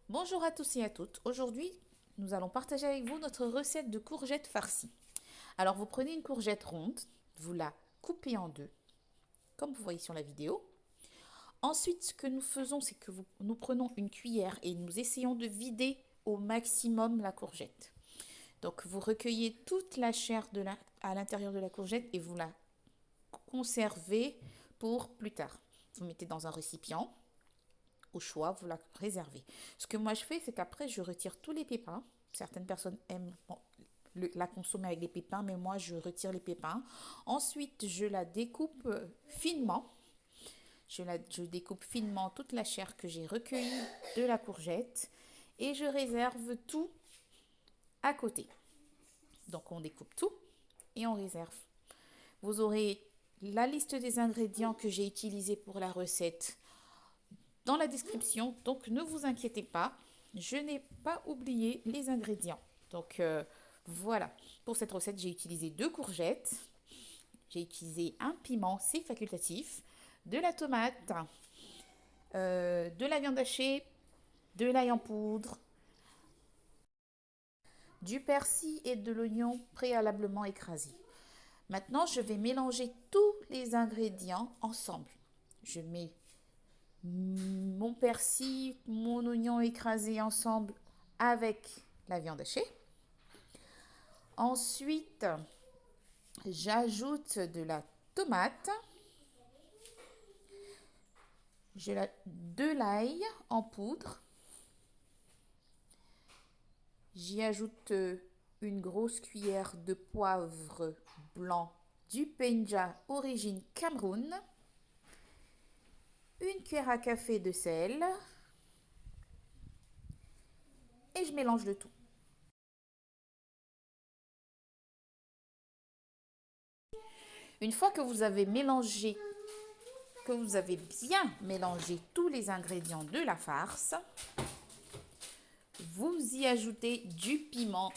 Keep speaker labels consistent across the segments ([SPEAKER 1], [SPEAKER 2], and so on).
[SPEAKER 1] Bonjour à tous et à toutes. Aujourd'hui, nous allons partager avec vous notre recette de courgettes farcies. Alors, vous prenez une courgette ronde, vous la coupez en deux, comme vous voyez sur la vidéo. Ensuite, ce que nous faisons, c'est que nous prenons une cuillère et nous essayons de vider au maximum la courgette. Donc, vous recueillez toute la chair à l'intérieur de la courgette et vous la conservez pour plus tard. Vous mettez dans un récipient. Au choix, vous la réservez. Ce que moi je fais, c'est qu'après, je retire tous les pépins. Certaines personnes aiment la consommer avec les pépins, mais moi, je retire les pépins. Ensuite, je la découpe finement. Je découpe finement toute la chair que j'ai recueillie de la courgette et je réserve tout à côté. Donc, on découpe tout et on réserve. Vous aurez la liste des ingrédients que j'ai utilisés pour la recette dans la description, donc ne vous inquiétez pas, je n'ai pas oublié les ingrédients. Donc voilà, pour cette recette, j'ai utilisé 2 courgettes, j'ai utilisé un piment, c'est facultatif, de la tomate, de la viande hachée, de l'ail en poudre, du persil et de l'oignon préalablement écrasé. Maintenant, je vais mélanger tous les ingrédients ensemble. Je mets mon persil, mon oignon écrasé ensemble avec la viande hachée. Ensuite, j'ajoute de la tomate, de l'ail en poudre. J'y ajoute une grosse cuillère de poivre blanc du Penja origine Cameroun. Une cuillère à café de sel et je mélange le tout. Une fois que vous avez mélangé, que vous avez bien mélangé tous les ingrédients de la farce, vous y ajoutez du piment.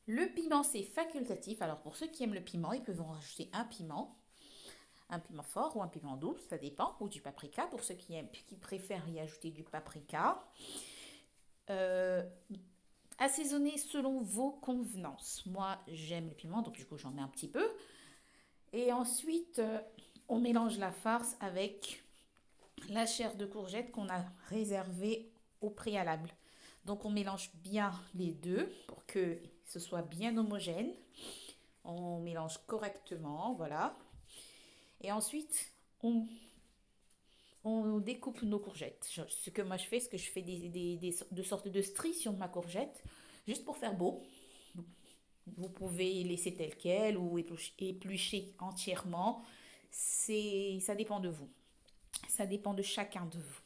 [SPEAKER 1] Le piment, c'est facultatif. Alors, pour ceux qui aiment le piment, ils peuvent en rajouter un piment fort ou un piment doux, ça dépend, ou du paprika pour ceux qui préfèrent y ajouter du paprika. Assaisonner selon vos convenances. Moi, j'aime le piment, donc du coup, j'en mets un petit peu. Et ensuite, on mélange la farce avec la chair de courgette qu'on a réservée au préalable. Donc, on mélange bien les deux pour que ce soit bien homogène. On mélange correctement, voilà. Et ensuite, on découpe nos courgettes. Ce que moi je fais, c'est que je fais de sortes de stries sur ma courgette, juste pour faire beau. Vous pouvez laisser tel quel ou éplucher entièrement. Ça dépend de vous. Ça dépend de chacun de vous.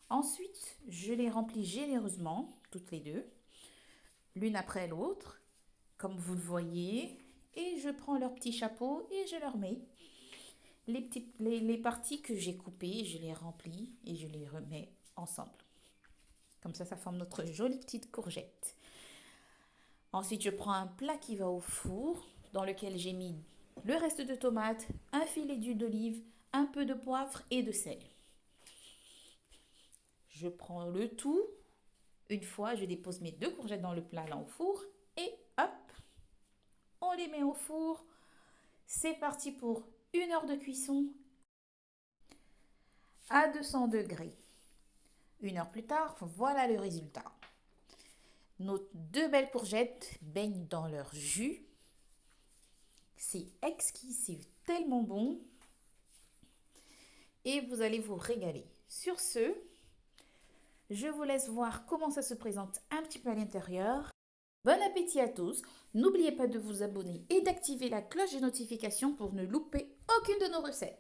[SPEAKER 1] Ensuite, je les remplis généreusement, toutes les deux, l'une après l'autre, comme vous le voyez. Et je prends leur petit chapeau et je leur mets les parties que j'ai coupées, je les remplis et je les remets ensemble. Comme ça forme notre jolie petite courgette. Ensuite, je prends un plat qui va au four, dans lequel j'ai mis le reste de tomates, un filet d'huile d'olive, un peu de poivre et de sel. Je prends le tout. Une fois, je dépose mes 2 courgettes dans le plat là au four et hop, on les met au four. C'est parti pour 1 heure de cuisson à 200 degrés. 1 heure plus tard, voilà le résultat. Nos 2 belles courgettes baignent dans leur jus. C'est exquis, c'est tellement bon. Et vous allez vous régaler. Sur ce, je vous laisse voir comment ça se présente un petit peu à l'intérieur. Bon appétit à tous. N'oubliez pas de vous abonner et d'activer la cloche de notification pour ne louper aucune de nos recettes.